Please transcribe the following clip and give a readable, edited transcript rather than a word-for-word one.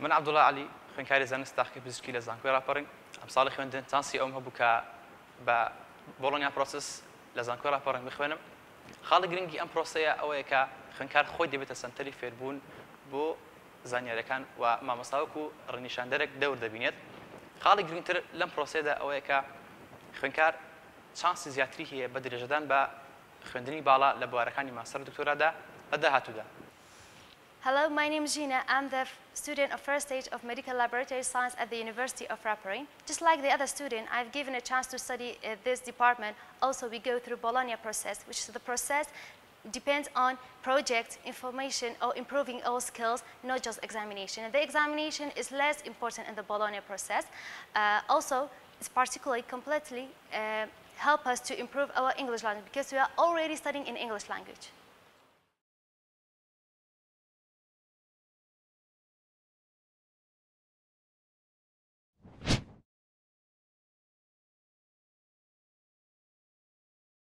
من عبد الله علي خوێنکاری زانست تاقی پزیشکی لە زانکۆی راپەڕین ئەم ساڵی خوێندن چانسی ئەوم هەبوو کە بە بۆڵۆنیا پرۆسس لە زانکۆی راپەڕین بخوێنم خاڵی گرنگی ئەم پرۆسەیە ئەوەیە کە خوێنکار خۆی دەبێتە سەنتەری فێربوون بۆ زانیاریەکان و مامۆستاوەک و ڕێنیشاندەرێک دەور دەبینێت خاڵی گرنگتر لەم پرۆسەیەدا ئەوەیە کە خوێنکار چانسی زیاتری هەیە بە درێژەدان بە خوێندنی باڵا لە بوارەکانی ماستەر و دکتۆرادا لە داهاتوودا. Hello, my name is Gina. I'm the student of first stage of medical laboratory science at the University of Rapperin. Just like the other student, I've given a chance to study this department. Also, we go through Bologna process, which is the process depends on project, information, or improving all skills, not just examination. And the examination is less important in the Bologna process. Also, it's particularly completely help us to improve our English language because we are already studying in English language.